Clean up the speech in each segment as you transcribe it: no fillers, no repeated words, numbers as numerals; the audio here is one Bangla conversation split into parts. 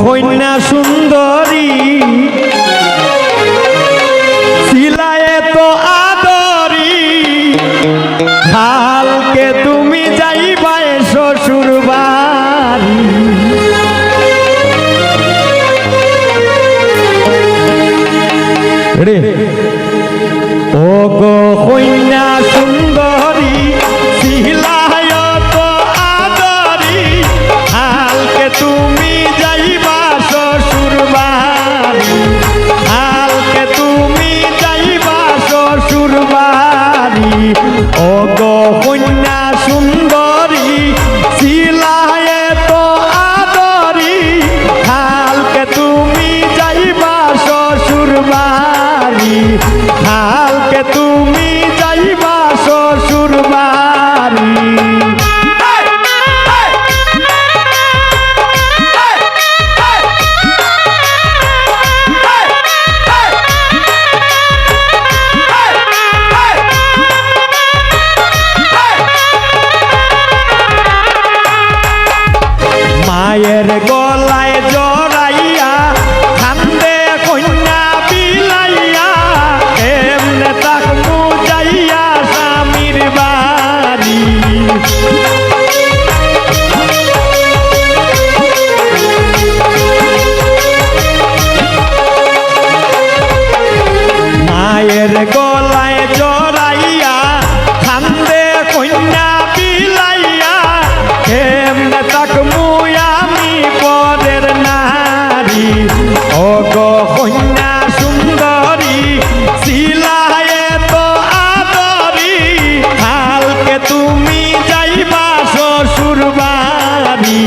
কন্যা সুন্দরী ছিলায়ে তো আদরি, কালকে তুমি যাইবা শ্বশুর বাড়ি। ও গো কন্যা সুন্দরী ছিলায় তো আদরি, কালকে তুমি যাইবা শ্বশুর বাড়ি, কালকে তুমি যাইবা শ্বশুর বাড়ি। ও গো কন্যা সুন্দরী ছিলায় তো আদরি, কালকে তুমি যাইবা শ্বশুর বাড়ি, কালকে তুমি যাইবা শ্বশুর বাড়ি। মায়ের গলায় জড়াইয়া কান্দে কন্যা বিলাইয়া, এমনে তাকমু যাইয়া স্বামীর বাড়ি। মায়ের গলায় জড়াইয়া কান্দে কন্যা বিলাইয়া, এমনে তাকমু আমি পরের নারী। ও গো কন্যা সুন্দরী ছিলায়ে তো আদরি, কালকে তুমি যাইবা শ্বশুর বাড়ি,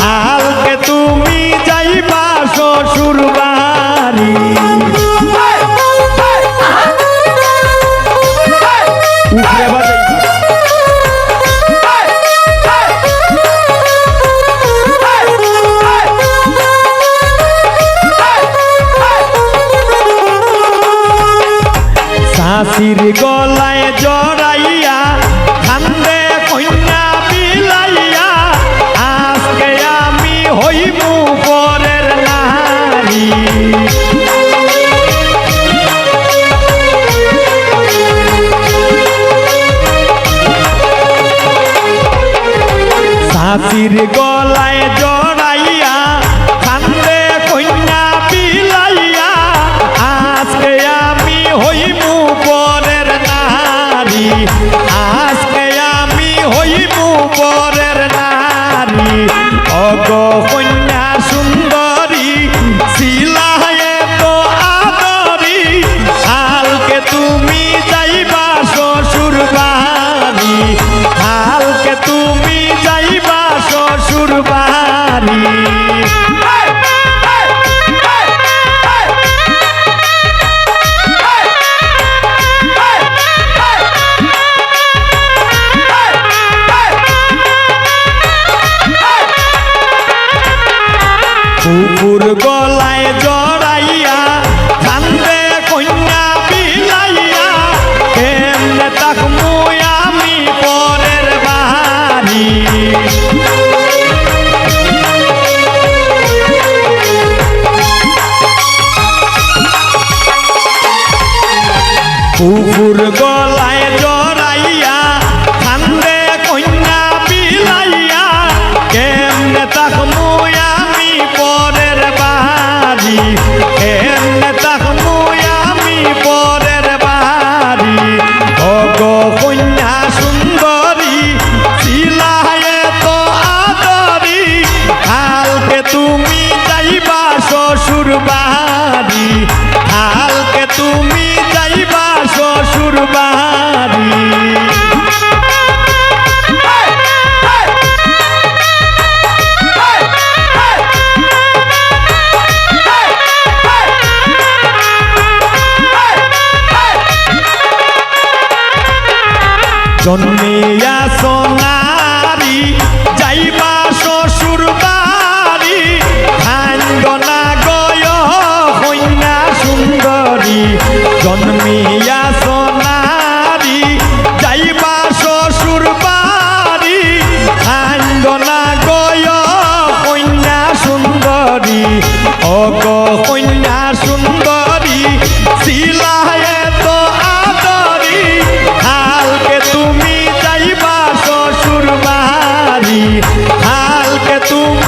কালকে তুমি যাইবা শ্বশুর বাড়ি। উঠে বাজাইবা শাশির গলায় জড়াইয়া কান্দে কন্যা বিলাইয়া, আজকে আমি হইমু পরের নারী। শাশির গলায় জড়াইয়া কান্দে কন্যা বিলাইয়া, আজকে আমি হইমু পরের নারী, আজকে আমি হইমু পরের নারী। ও গো কন্যা সুন্দরী ছিলায়ে তো আদরি, কালকে তুমি যাইবা শ্বশুর বাড়ি, কালকে তুমি যাইবা শ্বশুর বাড়ি। কুকুর গলায় জড়াইয়া কান্দে কন্যা বিলাইয়া, কেমনে তাকমু আমি পরের বাড়ি। কুকুর গলায় জড়াইয়া কান্দে কন্যা বিলাইয়া, কেমনে তাকমু আমি পরের বাড়ি, কেমনে তাকমু আমি পরের বাড়ি। ও গো কন্যা সুন্দরী ছিলায়ে তো আদরি, কালকে তুমি যাইবা শ্বশুর বাড়ি, কালকে তুমি যাইবা শ্বশুর বাড়ি। জন্মিয়া সোনারি যাইবা শ্বশুর বাড়ি, খান্দনা গয় কন্যা সুন্দরী। জন্মিয়া সোনারি যাইবা শ্বশুর বাড়ি, খান্দনা গয় কন্যা সুন্দরী। তুমি